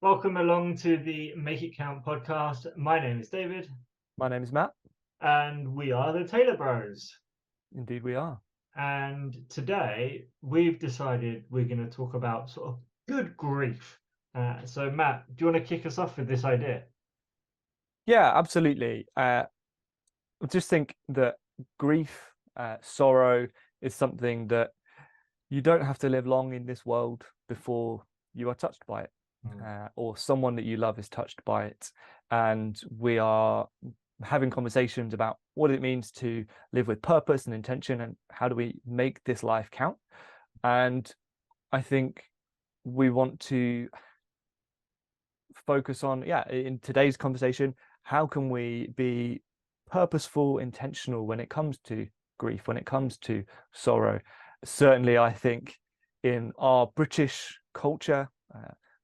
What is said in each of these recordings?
Welcome along to the Make It Count podcast. My name is David, My name is Matt. and we are the Taylor Bros. Indeed, we are. And today we've decided we're going to talk about sort of good grief. So, Matt, do you want to kick us off with this idea? Yeah, absolutely. I just think that grief, sorrow is something that you don't have to live long in this world before you are touched by it, or someone that you love is touched by it. And we are having conversations about what it means to live with purpose and intention, and how do we make this life count. And I think we want to focus on, in today's conversation, how can we be purposeful, intentional when it comes to grief, when it comes to sorrow. Certainly, I think in our British culture,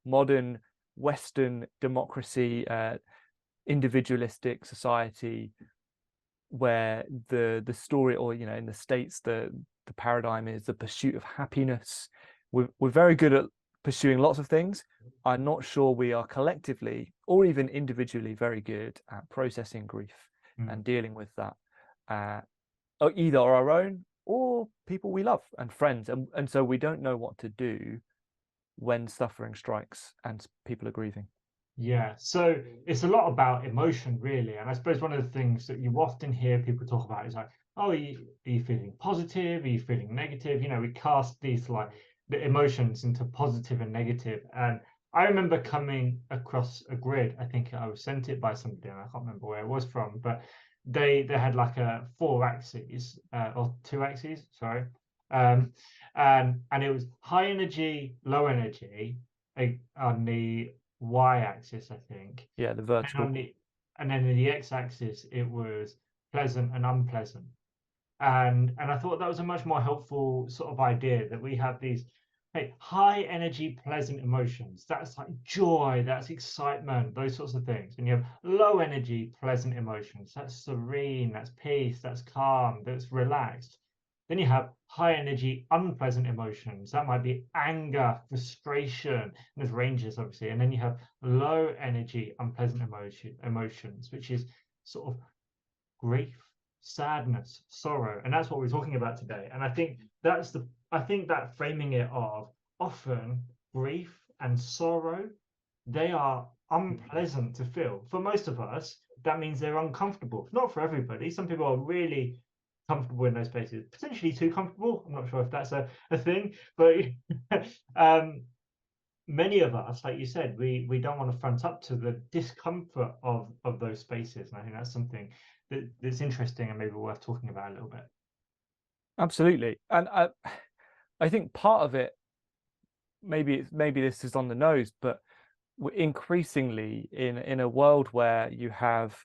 modern Western democracy, individualistic society, where the story, or in the States, the paradigm is the pursuit of happiness. We're very good at pursuing lots of things. I'm not sure we are collectively or even individually very good at processing grief and dealing with that, either our own or people we love and friends. And so we don't know what to do when suffering strikes and people are grieving. Yeah, so it's a lot about emotion, really. And I suppose one of the things that you often hear people talk about is like, oh, are you feeling positive? Are you feeling negative? We cast these like the emotions into positive and negative. And I remember coming across a grid. I think I was sent it by somebody, and I can't remember where it was from, but they had like a four axes or two axes, sorry. Um, and it was high energy, low energy on the y-axis, I think. Yeah, the And on vertical. the and then in the x-axis, it was pleasant and unpleasant. And I thought that was a much more helpful sort of idea that we have these high energy, pleasant emotions. That's like joy, that's excitement, those sorts of things. And you have low energy, pleasant emotions. That's serene, that's peace, that's calm, that's relaxed. Then you have high energy, unpleasant emotions. That might be anger, frustration, and there's ranges obviously. And then you have low energy, unpleasant emotions, which is sort of grief, sadness, sorrow. And that's what we're talking about today. And I think that framing it of often grief and sorrow, they are unpleasant to feel. For most of us, that means they're uncomfortable. Not for everybody. Some people are really comfortable in those spaces, potentially too comfortable. I'm not sure if that's a thing, but um, many of us, like you said, we don't want to front up to the discomfort of those spaces. And I think that's something that's interesting and maybe worth talking about a little bit. Absolutely. And I think part of it, maybe this is on the nose, but we're increasingly in a world where you have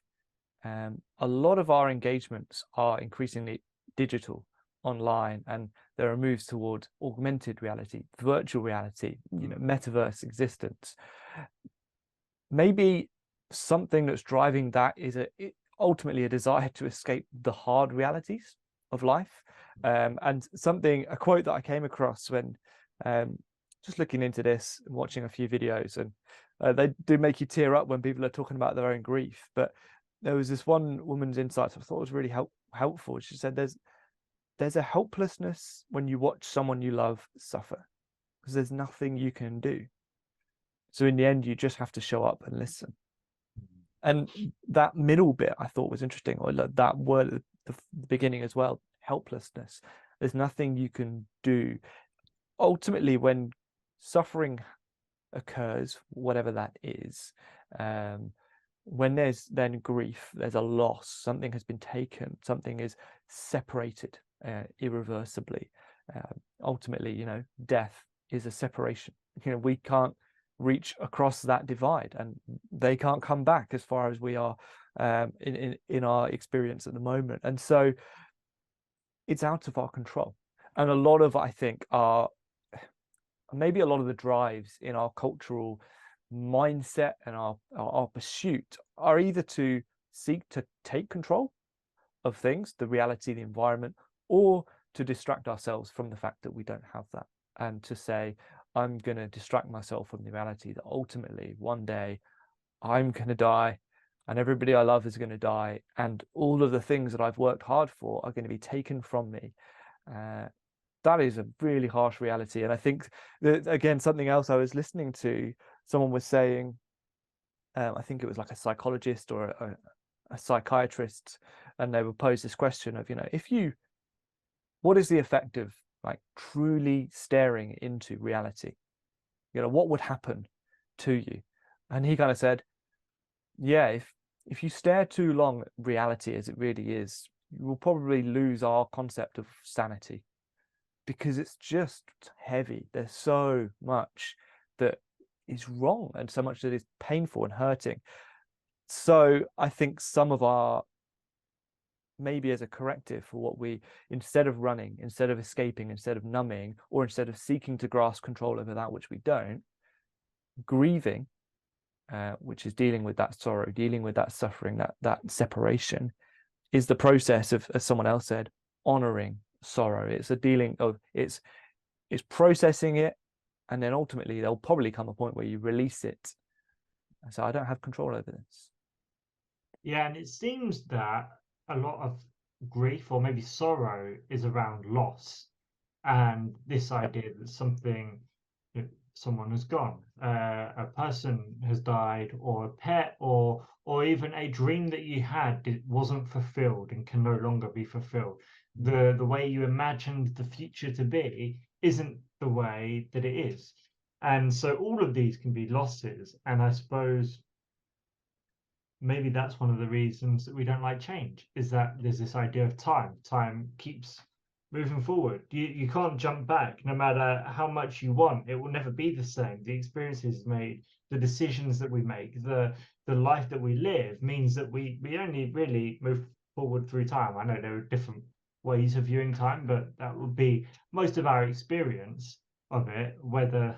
a lot of our engagements are increasingly digital, online, and there are moves towards augmented reality, virtual reality, metaverse existence. Maybe something that's driving that is ultimately a desire to escape the hard realities of life. And a quote that I came across when just looking into this and watching a few videos, and they do make you tear up when people are talking about their own grief. But there was this one woman's insights I thought was really helpful. She said there's a helplessness when you watch someone you love suffer, because there's nothing you can do. So in the end, you just have to show up and listen. And that middle bit I thought was interesting, or that word at the beginning as well, helplessness. There's nothing you can do. Ultimately, when suffering occurs, whatever that is, when there's then grief, there's a loss, something has been taken, something is separated irreversibly. Ultimately, death is a separation. We can't reach across that divide, and they can't come back as far as we are in our experience at the moment. And so it's out of our control. And a lot of, I think, maybe a lot of the drives in our cultural mindset and our pursuit are either to seek to take control of things, the reality, the environment, or to distract ourselves from the fact that we don't have that, and to say, I'm going to distract myself from the reality that ultimately one day I'm going to die and everybody I love is going to die, and all of the things that I've worked hard for are going to be taken from me. That is a really harsh reality. And I think that, again, something else I was listening to, someone was saying, I think it was like a psychologist or a psychiatrist, and they would pose this question of, what is the effect of like truly staring into reality? What would happen to you? And he kind of said, yeah, if you stare too long at reality as it really is, you will probably lose our concept of sanity, because it's just heavy. There's so much that is wrong and so much that is painful and hurting. So I think some of our, maybe as a corrective for what we, instead of running, instead of escaping, instead of numbing, or instead of seeking to grasp control over that which we don't, grieving, which is dealing with that sorrow, dealing with that suffering, that separation, is the process of, as someone else said, honoring sorrow. It's a dealing of, it's processing it, and then ultimately there'll probably come a point where you release it. So I don't have control over this. Yeah, and it seems that a lot of grief or maybe sorrow is around loss, and this Yep. idea that someone has gone, a person has died, or a pet, or even a dream that you had that wasn't fulfilled and can no longer be fulfilled. The way you imagined the future to be isn't the way that it is. And so all of these can be losses. And I suppose maybe that's one of the reasons that we don't like change, is that there's this idea of time keeps moving forward. You can't jump back no matter how much you want. It will never be the same. The experiences made, the decisions that we make, the life that we live means that we only really move forward through time. I know there are different ways of viewing time, but that would be most of our experience of it. Whether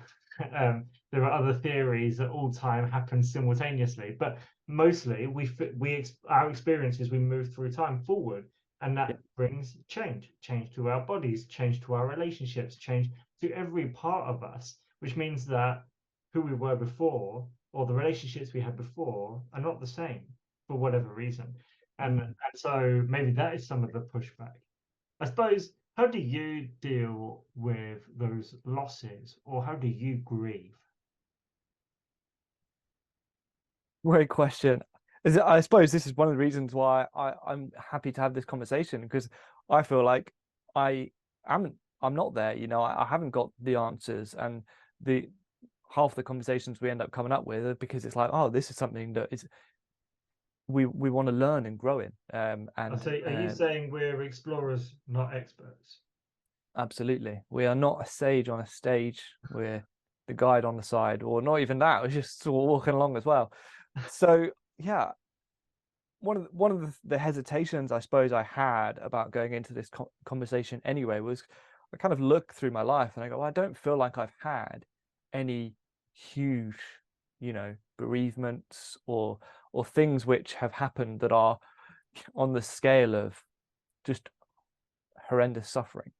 there are other theories that all time happens simultaneously, but mostly our experiences, we move through time forward, and Yeah. that brings change to our bodies, change to our relationships, change to every part of us, which means that who we were before, or the relationships we had before, are not the same for whatever reason. And so maybe that is some of the pushback. I suppose, how do you deal with those losses, or how do you grieve? Great question. I suppose this is one of the reasons why I'm happy to have this conversation, because I feel like I I'm not there. I haven't got the answers, and the half the conversations we end up coming up with are because it's like, oh, this is something that is we want to learn and grow in. I And say, are you saying we're explorers, not experts? Absolutely, we are not a sage on a stage. We're the guide on the side, or not even that. We're just sort of walking along as well. So yeah, one of the hesitations I suppose I had about going into this conversation anyway was, I kind of look through my life and I go, well, I don't feel like I've had any huge, bereavements or things which have happened that are on the scale of just horrendous suffering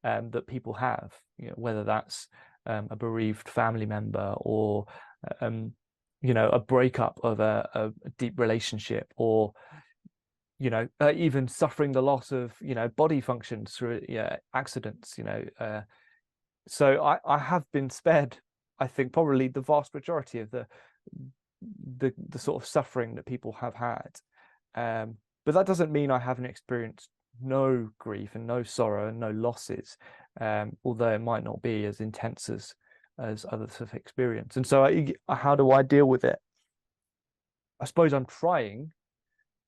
that people have, whether that's a bereaved family member, or um, a breakup of a deep relationship, or even suffering the loss of body functions through accidents. So I have been spared, I think, probably the vast majority of the sort of suffering that people have had, but that doesn't mean I haven't experienced no grief and no sorrow and no losses, although it might not be as intense as others have experienced. And so how do I deal with it? I suppose I'm trying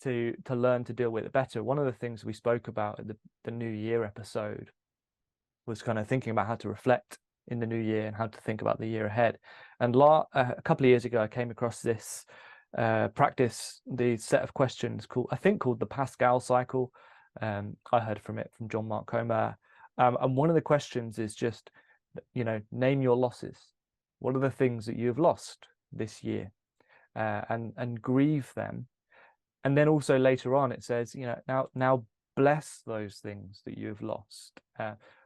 to learn to deal with it better. One of the things we spoke about at the New Year episode was kind of thinking about how to reflect in the new year and how to think about the year ahead. And a couple of years ago, I came across this practice, the set of questions called the Pascal cycle. I heard from John Mark Comer. And one of the questions is just, name your losses. What are the things that you have lost this year? And grieve them. And then also later on, it says, now bless those things that you have lost.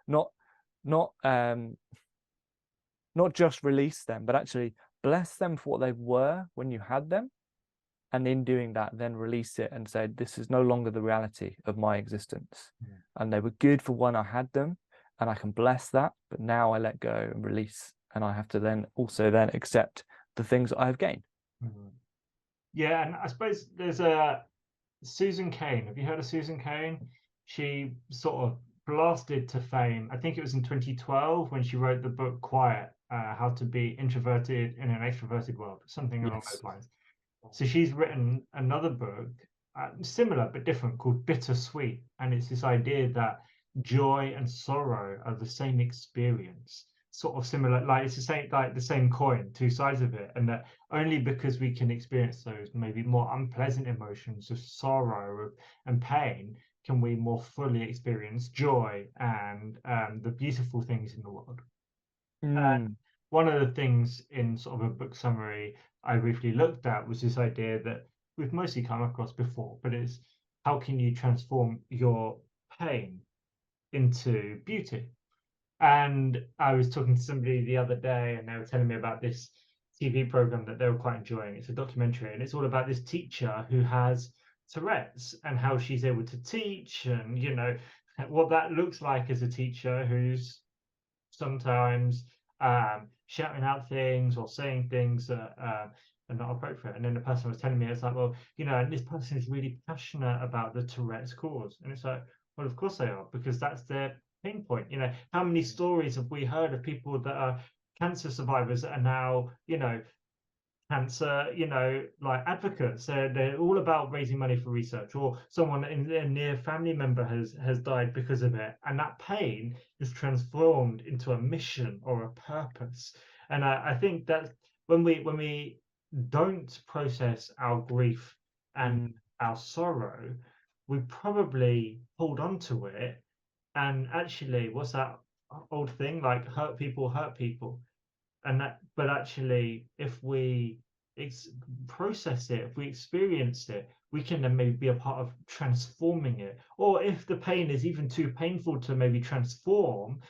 Not not just release them, but actually bless them for what they were when you had them. And in doing that, then release it and say, this is no longer the reality of my existence. Yeah. And they were good for when I had them, and I can bless that. But now I let go and release, and I have to then also then accept the things that I have gained. Yeah, and I suppose there's a Susan Cain. Have you heard of Susan Cain? She sort of blasted to fame. I think it was in 2012 when she wrote the book Quiet, How to Be Introverted in an Extroverted World, something along Yes. those lines. So she's written another book, similar but different, called Bittersweet, and it's this idea that joy and sorrow are the same experience, sort of similar, like it's the same, like the same coin, two sides of it, and that only because we can experience those maybe more unpleasant emotions of sorrow and pain can we more fully experience joy and the beautiful things in the world. Mm, One of the things in sort of a book summary I briefly looked at was this idea that we've mostly come across before, but it's how can you transform your pain into beauty? And I was talking to somebody the other day, and they were telling me about this TV program that they were quite enjoying. It's a documentary, and it's all about this teacher who has Tourette's and how she's able to teach, and what that looks like as a teacher who's sometimes shouting out things or saying things that are not appropriate. And then the person was telling me, it's like, well, and this person is really passionate about the Tourette's cause. And it's like, well, of course they are, because that's their pain point. How many stories have we heard of people that are cancer survivors that are now, cancer, like advocates. They're all about raising money for research, or someone in a near family member has died because of it, and that pain is transformed into a mission or a purpose. And I think that when we don't process our grief and mm, our sorrow, we probably hold on to it. And actually, what's that old thing, like hurt people, and that, but actually if we process it, if we experience it, we can then maybe be a part of transforming it. Or if the pain is even too painful to maybe transform,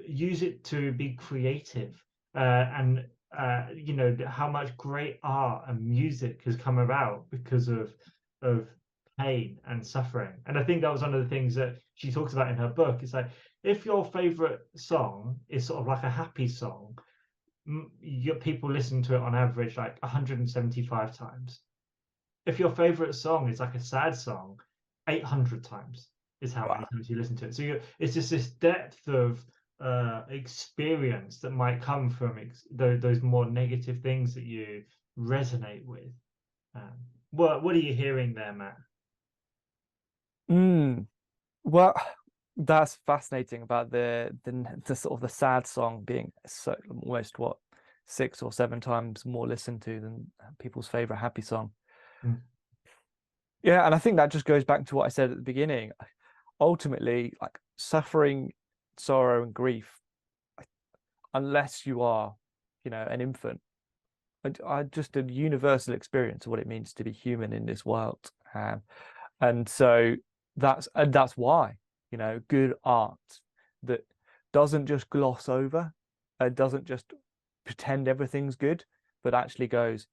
use it to be creative. And how much great art and music has come about because of pain and suffering. And I think that was one of the things that she talks about in her book. It's like, if your favorite song is sort of like a happy song, your people listen to it on average like 175 times. If your favorite song is like a sad song, 800 times is how many wow. times you listen to it. So it's just this depth of experience that might come from those more negative things that you resonate with. Um, what are you hearing there, Matt? Mm. Well, that's fascinating about the sort of the sad song being so almost what 6 or 7 times more listened to than people's favorite happy song. Mm, Yeah, and I think that just goes back to what I said at the beginning. Ultimately, like suffering, sorrow, and grief, unless you are, an infant, I just a universal experience of what it means to be human in this world. And so that's why, good art that doesn't just gloss over, doesn't just pretend everything's good, but actually goes,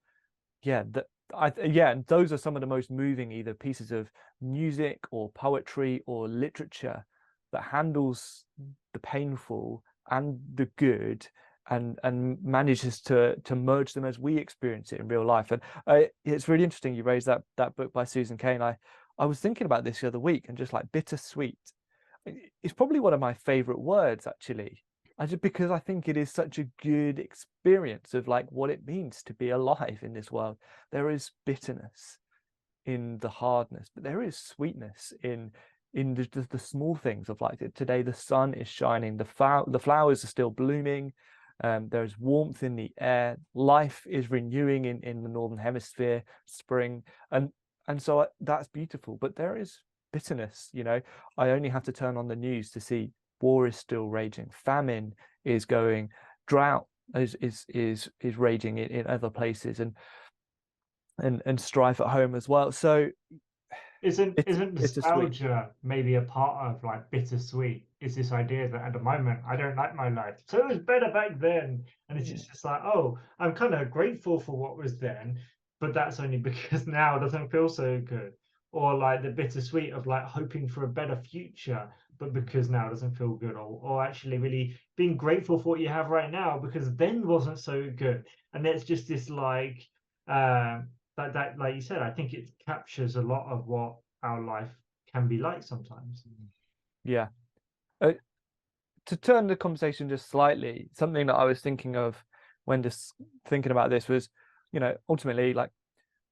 yeah, and those are some of the most moving either pieces of music or poetry or literature that handles the painful and the good, and manages to merge them as we experience it in real life. And it's really interesting you raised that book by Susan Cain. I was thinking about this the other week, and just like bittersweet, it's probably one of my favorite words actually. Because I think it is such a good experience of like what it means to be alive in this world. There is bitterness in the hardness, but there is sweetness in the small things of like today the sun is shining, the flowers are still blooming, there's warmth in the air, life is renewing in the northern hemisphere, spring, and so that's beautiful. But there is bitterness. I only have to turn on the news to see war is still raging, famine is going, drought is raging in other places, and strife at home as well. So isn't it's a sweet. nostalgia maybe a part of like bittersweet? is this idea that at the moment I don't like my life, so it was better back then, and it's just like, oh, I'm kind of grateful for what was then, but that's only because now it doesn't feel so good, or like the bittersweet of like hoping for a better future, but because now it doesn't feel good, or actually really being grateful for what you have right now because then wasn't so good, and it's just this like that like you said, I think it captures a lot of what our life can be like sometimes. Yeah. To turn the conversation just slightly, something that I was thinking of when just thinking about this was, ultimately, like,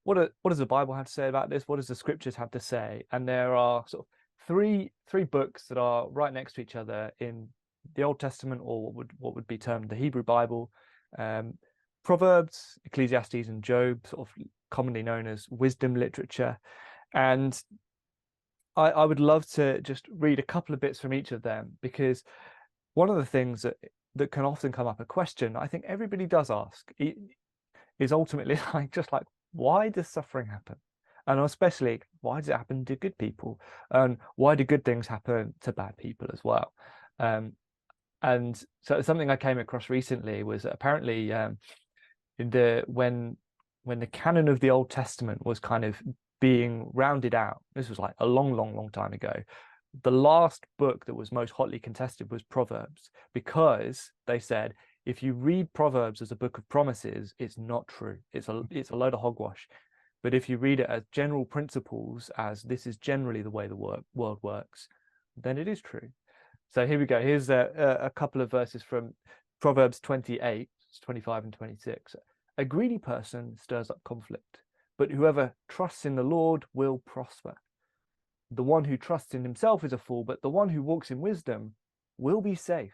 what does the Bible have to say about this? What does the scriptures have to say? And there are sort of three books that are right next to each other in the Old Testament, or what would be termed the Hebrew Bible. Proverbs, Ecclesiastes, and Job, sort of commonly known as wisdom literature. And I would love to just read a couple of bits from each of them, because one of the things that can often come up, a question I think everybody does ask, is ultimately like, why does suffering happen? And especially, why does it happen to good people? And why do good things happen to bad people as well? And so something I came across recently was apparently when the canon of the Old Testament was kind of being rounded out, this was like a long time ago, the last book that was most hotly contested was Proverbs, because they said, if you read Proverbs as a book of promises, it's not true. It's a load of hogwash. But if you read it as general principles, as this is generally the way the world works, then it is true. So here we go. Here's a couple of verses from Proverbs 28, 25 and 26. A greedy person stirs up conflict, but whoever trusts in the Lord will prosper. The one who trusts in himself is a fool, but the one who walks in wisdom will be safe.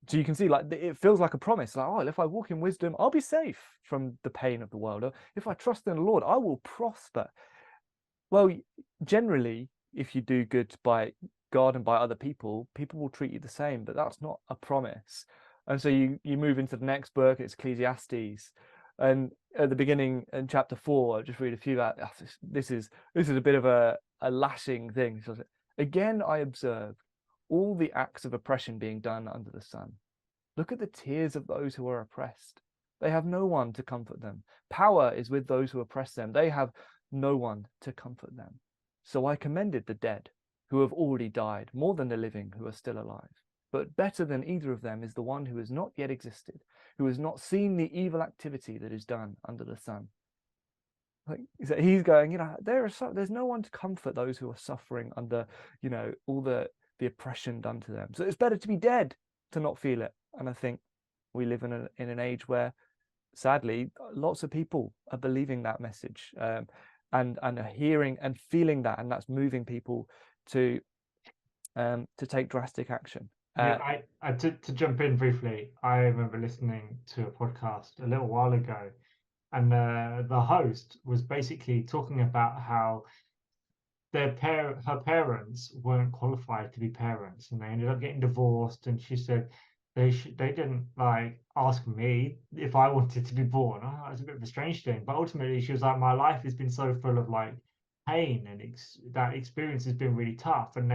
So you can see, like, it feels like a promise, like, oh, if I walk in wisdom, I'll be safe from the pain of the world. Or if I trust in the Lord, I will prosper. Well, generally, if you do good by God and by other people, people will treat you the same, but that's not a promise. And so you move into the next book, it's Ecclesiastes. And at the beginning in chapter 4, I'll just read a few of that. This is a bit of a lashing thing. So, again, I observed all the acts of oppression being done under the sun. Look at the tears of those who are oppressed. They have no one to comfort them. Power is with those who oppress them. They have no one to comfort them. So I commended the dead who have already died, more than the living who are still alive. But better than either of them is the one who has not yet existed, who has not seen the evil activity that is done under the sun. Like, so he's going, there's no one to comfort those who are suffering under, all the oppression done to them. So it's better to be dead to not feel it. And I think we live in an age where, sadly, lots of people are believing that message, and are hearing and feeling that, and that's moving people to take drastic action. Yeah, to jump in briefly, I remember listening to a podcast a little while ago, and the host was basically talking about how her parents weren't qualified to be parents, and they ended up getting divorced. And she said they didn't like ask me if I wanted to be born. Oh, it's a bit of a strange thing, but ultimately she was like, my life has been so full of like pain, and that experience has been really tough, and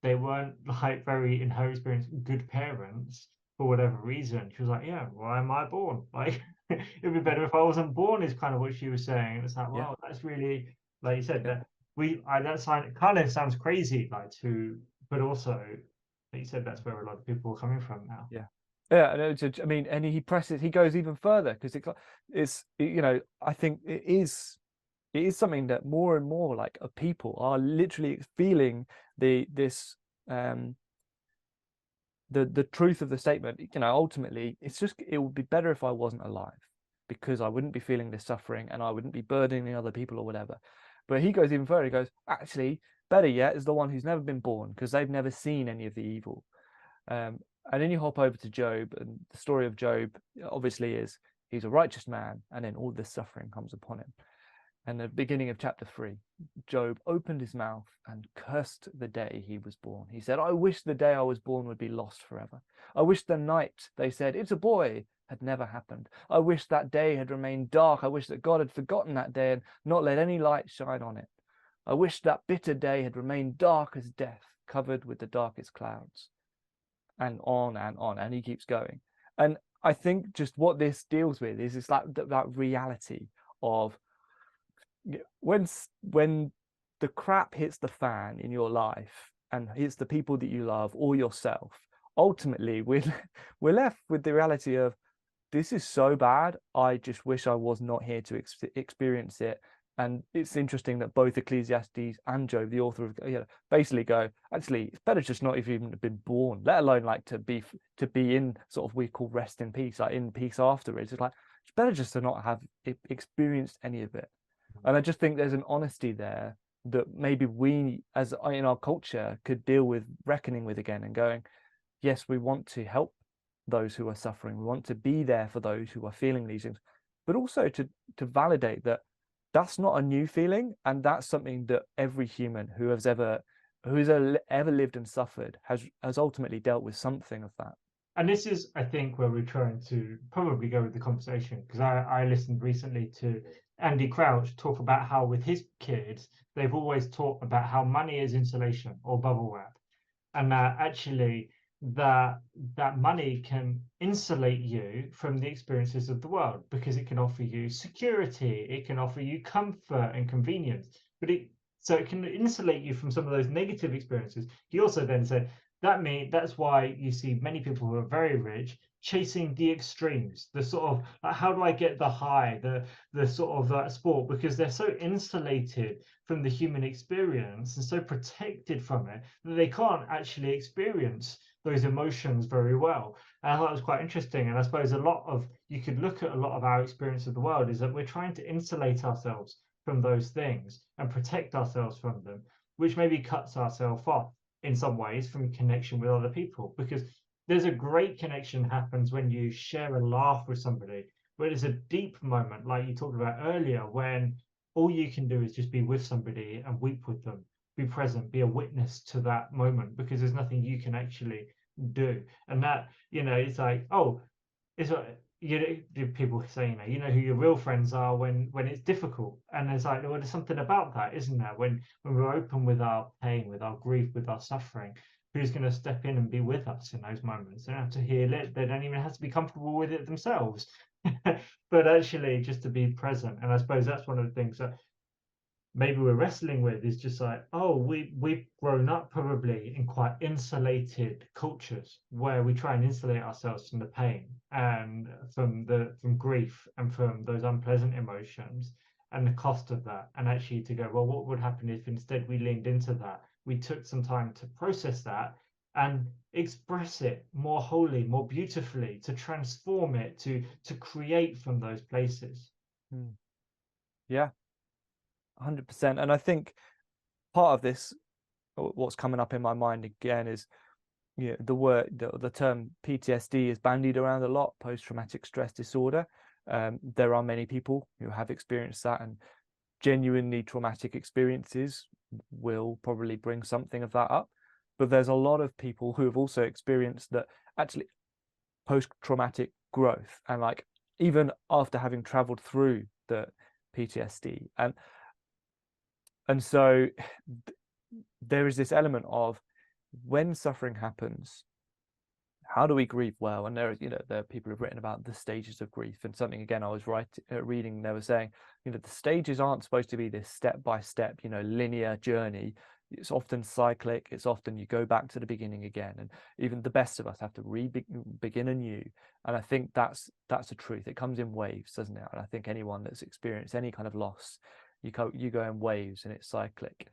they weren't like very, in her experience, good parents for whatever reason. She was like, yeah, why am I born? Like, it'd be better if I wasn't born, is kind of what she was saying. And it's like, Yeah, wow, that's really, like you said, yeah, that that sign kind of sounds crazy, like but also, like you said, that's where a lot of people are coming from now. yeah. Yeah, I mean, and he goes even further, because it's I think it is something that more and more, like, people are literally feeling the truth of the statement. Ultimately, it would be better if I wasn't alive, because I wouldn't be feeling this suffering and I wouldn't be burdening other people or whatever. But he goes even further. He goes, actually, better yet is the one who's never been born, because they've never seen any of the evil. And then you hop over to Job, and the story of Job obviously is he's a righteous man, and then all this suffering comes upon him. And the beginning of chapter 3, Job opened his mouth and cursed the day he was born. He said, I wish the day I was born would be lost forever. I wish the night they said, it's a boy, had never happened. I wish that day had remained dark. I wish that God had forgotten that day and not let any light shine on it. I wish that bitter day had remained dark as death, covered with the darkest clouds, and on and on, and he keeps going. And I think just what this deals with is it's like that reality of when the crap hits the fan in your life and hits the people that you love or yourself, ultimately we're left with the reality of, this is so bad, I just wish I was not here to experience it. And it's interesting that both Ecclesiastes and Job, the author of, basically go, actually, it's better just not even been born, let alone like to be in sort of, we call rest in peace, like in peace afterwards. It's like, it's better just to not have experienced any of it. And I just think there's an honesty there that maybe we, as in our culture, could deal with, reckoning with again, and going, yes, we want to help those who are suffering. We want to be there for those who are feeling these things, but also to validate that that's not a new feeling, and that's something that every human who has ever lived and suffered has ultimately dealt with something of that. And this is, I think, where we're trying to probably go with the conversation, because I listened recently to Andy Crouch talk about how with his kids, they've always taught about how money is insulation or bubble wrap, and that actually that money can insulate you from the experiences of the world, because it can offer you security, it can offer you comfort and convenience, but it can insulate you from some of those negative experiences. He also then said that's why you see many people who are very rich chasing the extremes, the sort of like, how do I get the high, the sort of that sport, because they're so insulated from the human experience and so protected from it that they can't actually experience those emotions very well. And I thought it was quite interesting. And I suppose you could look at a lot of our experience of the world is that we're trying to insulate ourselves from those things and protect ourselves from them, which maybe cuts ourselves off in some ways from connection with other people, because there's a great connection happens when you share a laugh with somebody, where there's a deep moment like you talked about earlier, when all you can do is just be with somebody and weep with them, be present, be a witness to that moment, because there's nothing you can actually do. And that, it's like, oh, it's what people say, who your real friends are when it's difficult. And it's like, well, there's something about that, isn't there? When we're open with our pain, with our grief, with our suffering, who's going to step in and be with us in those moments? They don't have to heal it, they don't even have to be comfortable with it themselves. But actually just to be present. And I suppose that's one of the things that maybe we're wrestling with, is just like, oh, we've grown up probably in quite insulated cultures where we try and insulate ourselves from the pain and from grief and from those unpleasant emotions and the cost of that. And actually to go, well, what would happen if instead we leaned into that, we took some time to process that and express it more wholly, more beautifully, to transform it, to create from those places. Yeah, 100%. And I think part of this, what's coming up in my mind again, is the term PTSD is bandied around a lot, post-traumatic stress disorder. There are many people who have experienced that, and genuinely traumatic experiences will probably bring something of that up. But there's a lot of people who have also experienced that actually post-traumatic growth, and like even after having traveled through the PTSD. And so there is this element of, when suffering happens, how do we grieve well? And there are people who've written about the stages of grief, and something, again, I was reading, they were saying, the stages aren't supposed to be this step-by-step, linear journey. It's often cyclic. It's often you go back to the beginning again, and even the best of us have to begin anew. And I think that's the truth. It comes in waves, doesn't it? And I think anyone that's experienced any kind of loss, you go in waves, and it's cyclic.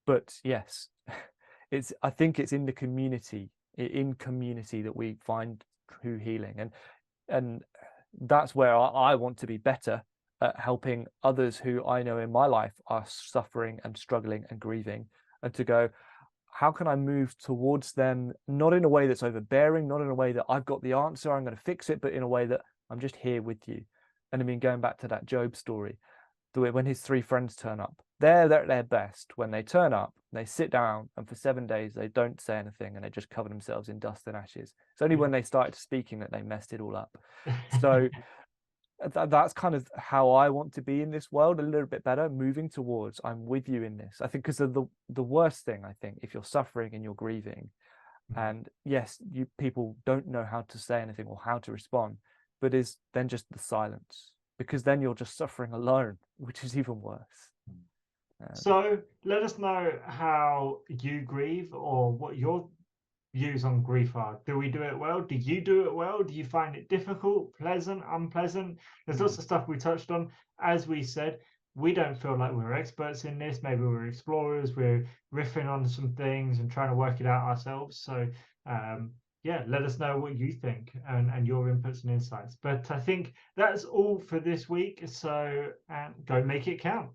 But yes, I think it's in the community that we find true healing, and that's where I want to be better at helping others who I know in my life are suffering and struggling and grieving, and to go, how can I move towards them, not in a way that's overbearing, not in a way that I've got the answer, I'm going to fix it, but in a way that I'm just here with you. And I mean, going back to that Job story, when his 3 friends turn up, they're at their best when they turn up, they sit down, and for 7 days they don't say anything, and they just cover themselves in dust and ashes. It's only when they started speaking that they messed it all up. So that's kind of how I want to be in this world, a little bit better, moving towards I'm with you in this. I think because of the worst thing, I think, if you're suffering and you're grieving, and yes, people don't know how to say anything or how to respond, but is then just the silence, because then you're just suffering alone, which is even worse. So let us know how you grieve or what your views on grief are. Do we do it well? Do you do it well? Do you find it difficult, pleasant, unpleasant? There's lots of stuff we touched on. As we said, we don't feel like we're experts in this. Maybe we're explorers. We're riffing on some things and trying to work it out ourselves. So, yeah, let us know what you think and your inputs and insights. But I think that's all for this week. So, go make it count.